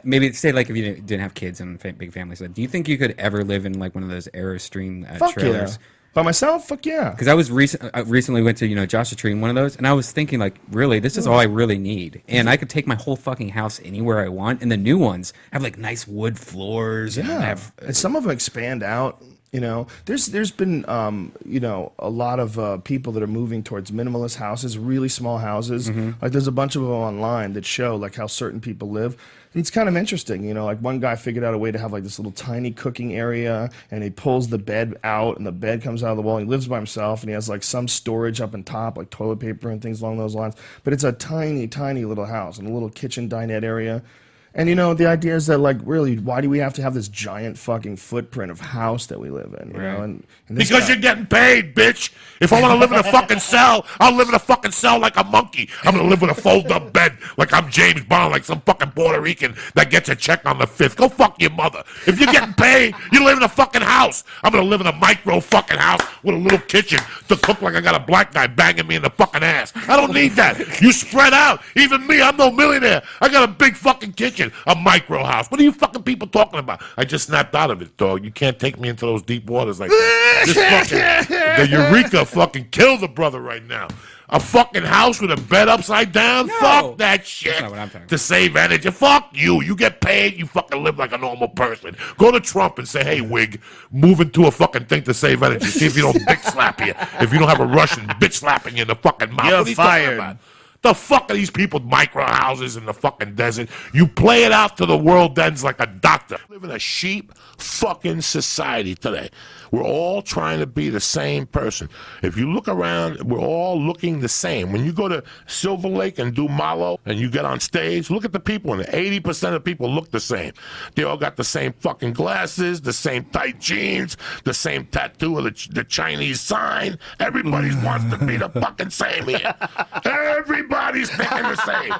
maybe say like if you didn't have kids and big families, do you think you could ever live in like one of those Airstream trailers? Yeah. By myself? Fuck yeah. Because I recently went to Joshua Tree in one of those, and I was thinking like, really, this is all I really need, and I could take my whole fucking house anywhere I want. And the new ones have like nice wood floors. Yeah, and some of them expand out. There's been a lot of people that are moving towards minimalist houses, really small houses. Like there's a bunch of them online that show like how certain people live. And it's kind of interesting, like one guy figured out a way to have like this little tiny cooking area, and he pulls the bed out, and the bed comes out of the wall. He lives by himself, and he has like some storage up on top, like toilet paper and things along those lines. But it's a tiny, tiny little house and a little kitchen dinette area. And the idea is that like really, why do we have to have this giant fucking footprint of house that we live in? You know, and because you're getting paid, bitch. If I want to live in a fucking cell, I'll live in a fucking cell like a monkey. I'm gonna live with a fold-up bed like I'm James Bond, like some fucking Puerto Rican that gets a check on the 5th. Go fuck your mother. If you're getting paid, you live in a fucking house. I'm gonna live in a micro fucking house with a little kitchen to cook like I got a black guy banging me in the fucking ass. I don't need that. You spread out. Even me, I'm no millionaire. I got a big fucking kitchen. A micro house. What are you fucking people talking about? I just snapped out of it, dog. You can't take me into those deep waters like that. This fucking, the Eureka fucking killed the brother right now. A fucking house with a bed upside down? No, fuck that shit. That's not what I'm talking about. To save energy. Fuck you. You get paid, you fucking live like a normal person. Go to Trump and say, hey, wig, move into a fucking thing to save energy. See if you don't bitch slap you. If you don't have a Russian bitch slapping you in the fucking mouth. You're what are you fired. talking about? The fuck are these people with micro houses in the fucking desert? You play it out to the world ends like a doctor. We live in a sheep fucking society today. We're all trying to be the same person. If you look around, we're all looking the same. When you go to Silver Lake and do Malo and you get on stage, look at the people, and 80% of people look the same. They all got the same fucking glasses, the same tight jeans, the same tattoo of the Chinese sign. Everybody wants to be the fucking same here. Everybody's thinking the same.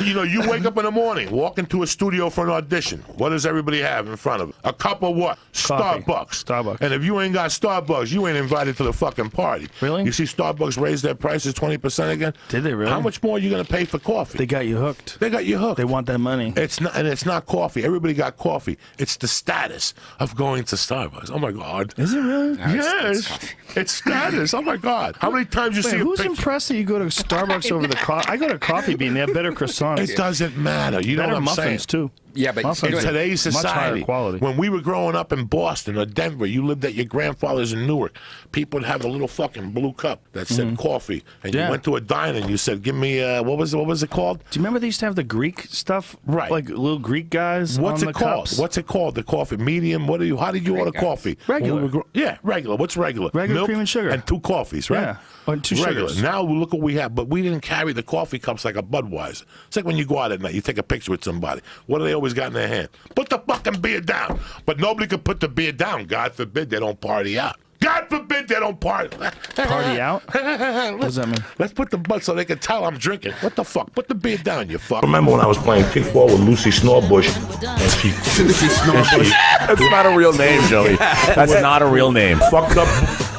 You wake up in the morning, walk into a studio for an audition. What does everybody have in front of it? A cup of what? Coffee. Starbucks. And if you ain't got Starbucks, you ain't invited to the fucking party. Really? You see Starbucks raise their prices 20% again? Did they really? How much more are you going to pay for coffee? They got you hooked. They got you hooked. They want that money. It's not coffee. Everybody got coffee. It's the status of going to Starbucks. Oh, my God. Is it really? No, yes. It's status. Oh, my God. How many times you see a who's picture? impressed that you go to Starbucks over the coffee? I go to Coffee Bean. They have better croissants. It doesn't matter. You know better what I'm muffins, saying? too. Yeah, but in today's society, when we were growing up in Boston or Denver, you lived at your grandfather's in Newark, people would have a little fucking blue cup that said coffee, and you went to a diner and you said, "Give me what was it called?" Do you remember they used to have the Greek stuff, right? Like little Greek guys. What's on it the called? cups? What's it called? The coffee medium. How did you order coffee? Regular. Yeah, regular. What's regular? Regular Milk cream and sugar and 2 coffees, right? Yeah, and 2 regular. sugars. Now look what we have, but we didn't carry the coffee cups like a Budweiser. It's like when you go out at night, you take a picture with somebody. What do they always got in their hand? Put the fucking beer down. But nobody could put the beer down. God forbid they don't party out. God forbid they don't party. Party out? What does that mean? Let's put the butt so they can tell I'm drinking. What the fuck? Put the beer down, you fuck. Remember when I was playing kickball with Lucy Snorbush? And she... Lucy Snorbush? That's not a real name, Joey. That's not a real name. Fucked up...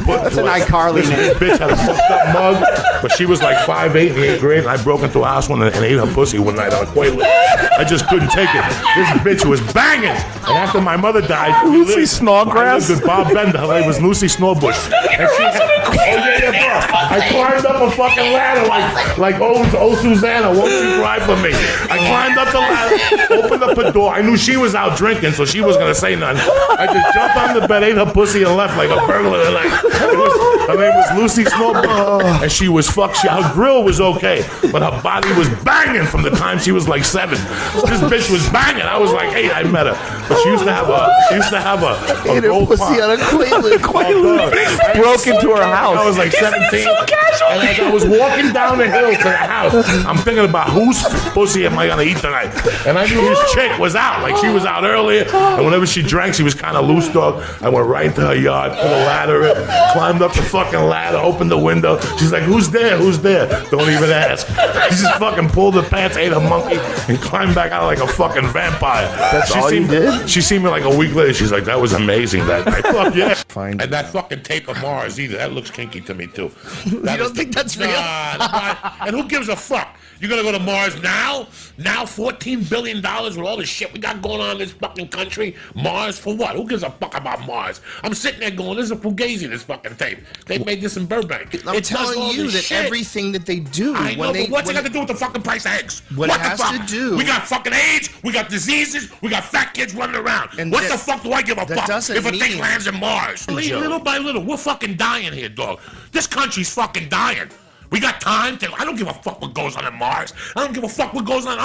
That's an iCarly name. This bitch had a fucked up mug, but she was like 5'8" in the 8th grade, and I broke into a house and ate her pussy one night on a Quaalude. I just couldn't take it. This bitch was banging. And after my mother died, Lucy Snodgrass? I lived with Bob Bender. Her name was Lucy Snorbush. And she had, bro. I climbed up a fucking ladder like old Susanna. Won't you cry for me? I climbed up the ladder, opened up a door. I knew she was out drinking, so she wasn't gonna say nothing. I just jumped on the bed, ate her pussy, and left like a burglar. Her name was Lucy Snorbush, and she was fucked. Her grill was okay, but her body was banging from the time she was like 7. This bitch was banging. I was like 8. I met her, but she used to have a gold pussy on a Quaalude. Broke into her house. I was like 17, and as I was walking down the hill to the house, I'm thinking about whose pussy am I gonna eat tonight? And I knew this chick was out. Like she was out earlier, and whenever she drank, she was kind of loose dog. I went right into her yard, put a ladder in, climbed up the fucking ladder, opened the window. She's like, "Who's there? Who's there?" Don't even ask. She just fucking pulled the pants, ate a monkey, and climbed back out like a fucking vampire. That's all you did? She seen me like a week later. She's like, "That was amazing that night." Fuck yeah. Fine. And that fucking tape of Mars either. That looks kinky to me too. That don't think that's real. And who gives a fuck? You're gonna go to Mars now? Now $14 billion with all the shit we got going on in this fucking country? Mars for what? Who gives a fuck about Mars? I'm sitting there going, this is a fugazi, this fucking tape. They made this in Burbank. I'm telling you that shit. everything that they do. I know, but what's it got to do with the fucking price of eggs? What it has the fuck? to do- We got fucking AIDS, we got diseases, we got fat kids running around. And What that- the fuck do I give a that fuck doesn't if a thing mean- lands in Mars? Little by little, we're fucking dying here, dog. This country's fucking dying. We got time to. I don't give a fuck what goes on in Mars. I don't give a fuck what goes on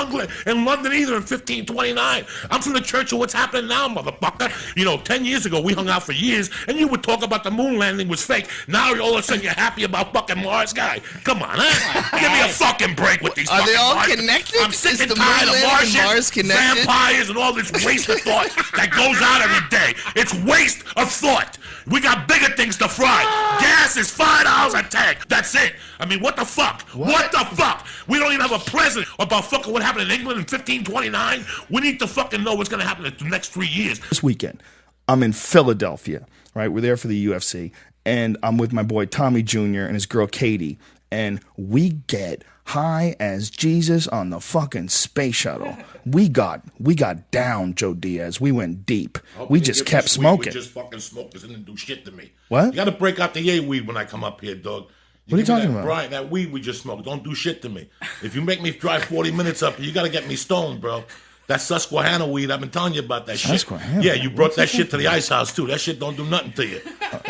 in London either in 1529. I'm from the church of what's happening now, motherfucker. 10 years ago we hung out for years, and you would talk about the moon landing was fake. Now all of a sudden you're happy about fucking Mars guy. Come on, huh? Give me a fucking break with these. Are they all Martians. connected? I'm sick Is and the tired moon of landing and Martians, Mars connected? vampires, and all this waste of thought that goes out every day. It's waste of thought. We got bigger things to fry. Gas is $5 a tank. That's it. I mean, what the fuck? What the fuck? We don't even have a president about fucking what happened in England in 1529. We need to fucking know what's going to happen in the next 3 years. This weekend, I'm in Philadelphia, right? We're there for the UFC, and I'm with my boy Tommy Jr. and his girl Katie, and we get high as Jesus on the fucking space shuttle. We got down, Joe Diaz. We went deep. We just kept smoking. We just fucking smoked. This didn't do shit to me. What? You got to break out the yay weed when I come up here, dog. What are you talking about? Brian, that weed we just smoked, don't do shit to me. If you make me drive 40 minutes up here, you got to get me stoned, bro. That Susquehanna weed, I've been telling you about that shit. Susquehanna? Yeah, you brought that shit to the ice house, too. That shit don't do nothing to you.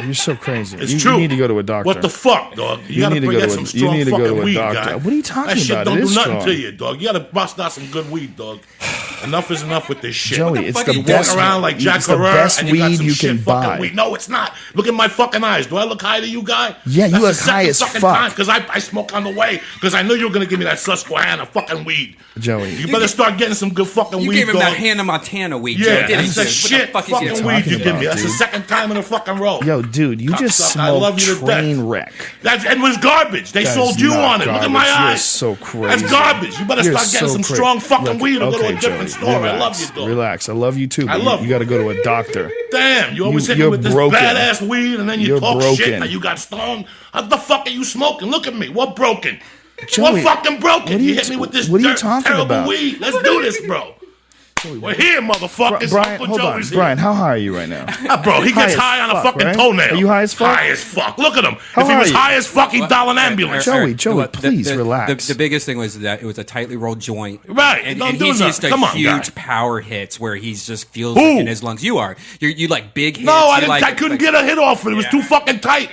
You're so crazy. It's you, true. You need to go to a doctor. What the fuck, dog? You gotta need to bring go out to some a- strong you need to go fucking to a weed, doctor. guy. What are you talking That shit about? don't It do is nothing strong. to you, dog. You gotta bust out some good weed, dog. Enough is enough with this shit. Joey, it's fuck the are you best. Walking around like Jack it's the Herrera, best and you got weed some you shit can fucking buy. weed. No, it's not. Look at my fucking eyes. Do I look high to you, guy? Yeah, you look high as fuck. Because I smoke on the way. Because I knew you were gonna give me that Susquehanna fucking weed. Joey. You better start getting some good fucking You weed, gave him dog. that Hannah Montana weed, Yeah, Joe, didn't that's you? the shit What the fuck is he fucking talking weed you about, give me. That's the dude? second time in a fucking row. Yo, dude, you just Cocksucker, I love smoked you to death. train wreck. And it was garbage. They That sold is you not on it. Look at my garbage. You're eyes. so crazy. That's garbage. You better You're start getting so some crazy. strong fucking Look, weed or go to a okay, different Joey, store. I love relax, you, dog. Relax. I love you too. I But love you you. got to go to a doctor. Damn, you always hit me you're with this broken. badass weed and then you You're talk shit broken. that you got stoned. How the fuck are you smoking? Look at me. What broken? Joey, what fucking broken? what are you hit me with this what are you dirt, talking terrible about? weed. Let's do this, bro. We're here, motherfuckers. Brian, Uncle hold on. Joey's here. Brian, how high are you right now? Bro, he gets as high on a fuck, fucking right? toenail. Are you high as fuck? High as fuck. Look at him. How if he high was are you? high as fuck, he'd dial an ambulance. Joey, Well, please relax. The biggest thing was that it was a tightly rolled joint. Right, And, don't and do he's nothing. used to Come on, huge guy. power hits where he's just feels Who? like in his lungs. You are. You like big hits. No, I you didn't. like, I couldn't get a hit off it. It was too fucking tight.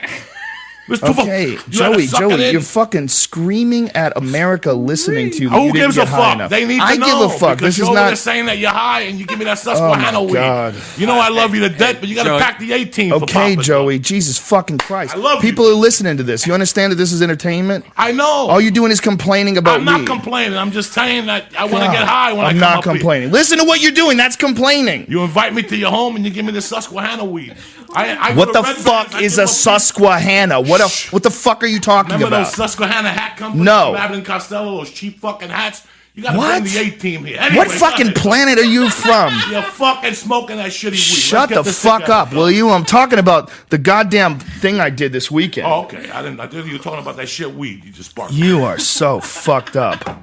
It was too Okay, you had to suck it Joey, in. you're fucking screaming at America listening to you. Who You didn't gives a get high fuck? enough. They need to I know. give a fuck. Because This you're is over there not. saying that you're high and you give me that Susquehanna weed. God. You know I love you to death, but you got to Joey- pack the 18 for Okay, Papa, Joey. dog. Jesus fucking Christ. I love People you. are listening to this. You understand that this is entertainment? I know. All you're doing is complaining about I'm not weed. complaining. I'm just saying that I want to God, get high when I I'm come not up here. complaining. Listen to what you're doing. That's complaining. You invite me to your home and you give me the Susquehanna weed. I What go the to Red fuck Bands, I is give a Susquehanna? What the fuck are you talking Remember about? those Susquehanna hat companies? No. Abbott and Costello, those cheap fucking hats? You got to What? bring the A-team here. Anyway, What go fucking ahead. planet are you from? You're fucking smoking that shitty weed. Shut Let's get the this fuck together, up, dog. will you? I'm talking about the goddamn thing I did this weekend. Oh, okay. I didn't you were talking about that shit weed you just sparked. You are so fucked up.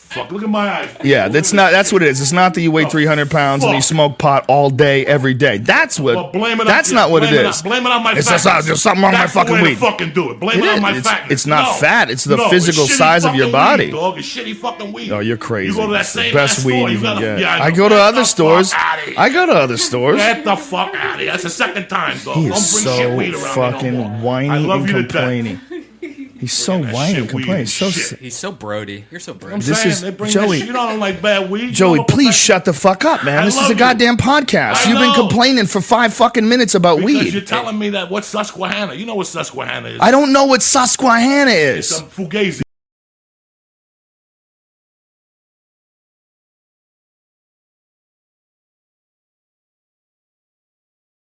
Fuck, look at my eyes. Yeah, that's what it is. It's not that you weigh 300 pounds and you fuck. smoke pot all day, every day. That's what. Well, blame it that's on, not what it blame is. Blame it on my It's fatness. just- there's something wrong with my That's the fucking way to weed. fucking do it. Blame It it on is. my It's- fatness. it's not No. fat. It's the No, physical it's shitty size of your fucking body. Weed, dog. It's shitty fucking weed. Oh, you're crazy. You go to that It's the same best ass weed store, you can gotta- get. yeah, I know. go to Get other the stores. fuck outta here. I go to other stores. Get the fuck out of here. That's the second time, dog. He Don't bring is shit so weed around me fucking no more. I whiny love and you to death. complaining. He's so that whiny shit and complaining. weed So and shit. sick. He's so Brody. You're so Brody. I'm This saying is- they bring Joey- that shit. You don't like bad weed. Joey, You know please what shut the fuck up, man. I This is love a you. goddamn podcast. I You've been know. complaining for 5 fucking minutes about Because weed. you're telling me that what's Susquehanna? You know what Susquehanna is. I don't know what Susquehanna It's is. a fugazi.